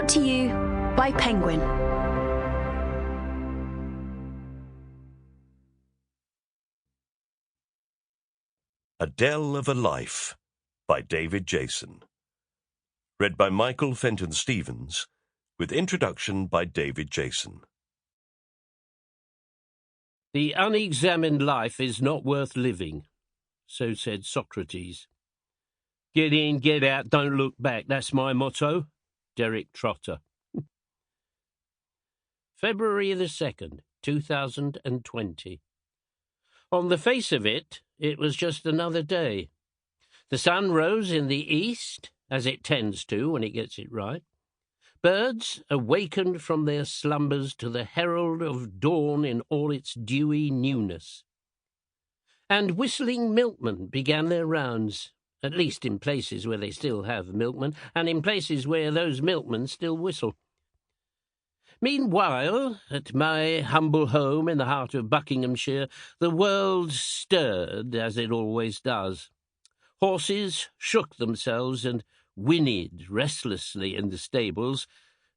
Brought to you by Penguin. A Dell of a Life by David Jason. Read by Michael Fenton Stevens, with introduction by David Jason. The unexamined life is not worth living, so said Socrates. Get in, get out, don't look back. That's my motto. Derek Trotter. February the 2nd, 2020. On the face of it, it was just another day. The sun rose in the east, as it tends to when it gets it right. Birds awakened from their slumbers to the herald of dawn in all its dewy newness. And whistling milkmen began their rounds, at least in places where they still have milkmen, and in places where those milkmen still whistle. Meanwhile, at my humble home in the heart of Buckinghamshire, the world stirred, as it always does. Horses shook themselves and whinnied restlessly in the stables.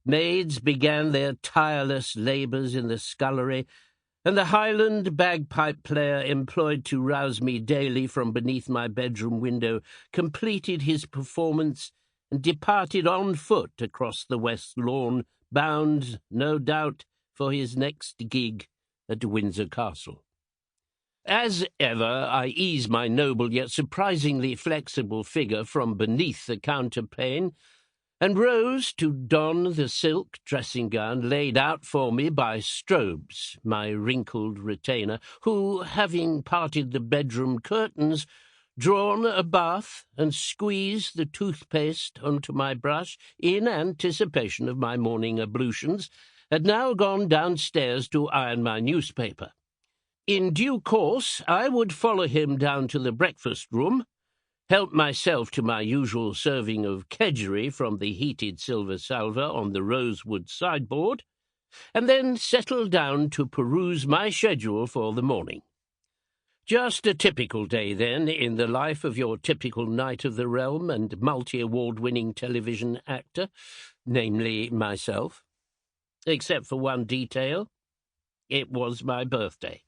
Maids began their tireless labours in the scullery, and the Highland bagpipe player employed to rouse me daily from beneath my bedroom window completed his performance and departed on foot across the west lawn, bound, no doubt, for his next gig at Windsor Castle. As ever, I ease my noble yet surprisingly flexible figure from beneath the counterpane and rose to don the silk dressing-gown laid out for me by Strobes, my wrinkled retainer, who, having parted the bedroom curtains, drawn a bath and squeezed the toothpaste onto my brush in anticipation of my morning ablutions, had now gone downstairs to iron my newspaper. In due course, I would follow him down to the breakfast room, help myself to my usual serving of kedgeree from the heated silver salver on the rosewood sideboard, and then settle down to peruse my schedule for the morning. Just a typical day, then, in the life of your typical knight of the realm and multi-award-winning television actor, namely myself. Except for one detail, it was my birthday.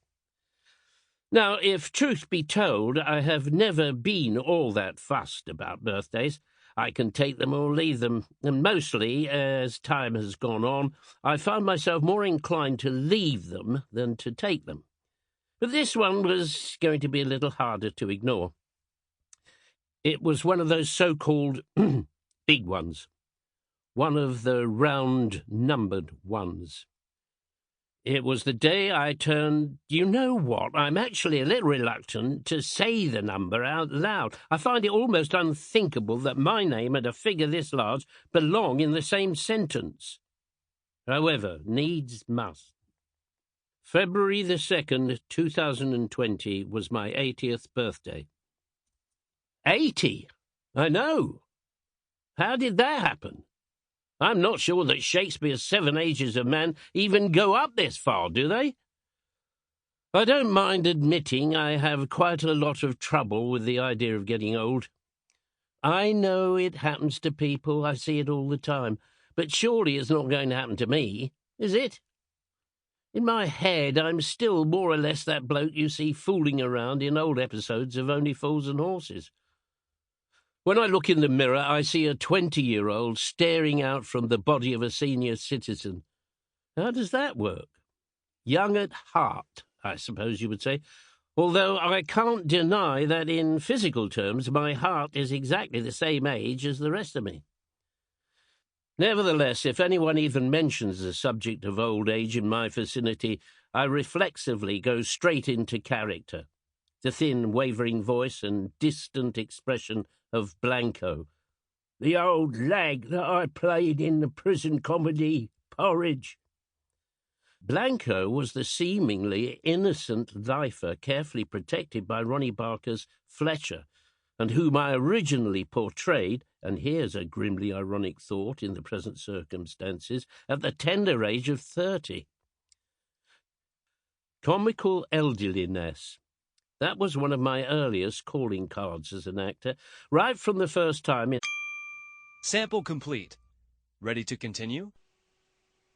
Now, if truth be told, I have never been all that fussed about birthdays. I can take them or leave them, and mostly, as time has gone on, I find myself more inclined to leave them than to take them. But this one was going to be a little harder to ignore. It was one of those so-called big ones, one of the round numbered ones. It was the day I turned... You know what? I'm actually a little reluctant to say the number out loud. I find it almost unthinkable that my name and a figure this large belong in the same sentence. However, needs must. February the 2nd, 2020 was my 80th birthday. 80? I know. How did that happen? I'm not sure that Shakespeare's 7 ages of man even go up this far, do they? I don't mind admitting I have quite a lot of trouble with the idea of getting old. I know it happens to people, I see it all the time, but surely it's not going to happen to me, is it? In my head, I'm still more or less that bloke you see fooling around in old episodes of Only Fools and Horses. When I look in the mirror, I see a 20-year-old staring out from the body of a senior citizen. How does that work? Young at heart, I suppose you would say, although I can't deny that in physical terms my heart is exactly the same age as the rest of me. Nevertheless, if anyone even mentions the subject of old age in my vicinity, I reflexively go straight into character. The thin, wavering voice and distant expression of Blanco. The old lag that I played in the prison comedy, Porridge. Blanco was the seemingly innocent lifer carefully protected by Ronnie Barker's Fletcher, and whom I originally portrayed, and here's a grimly ironic thought in the present circumstances, at the tender age of 30. Comical elderliness. That was one of my earliest calling cards as an actor, right from the first time. Sample complete. Ready to continue?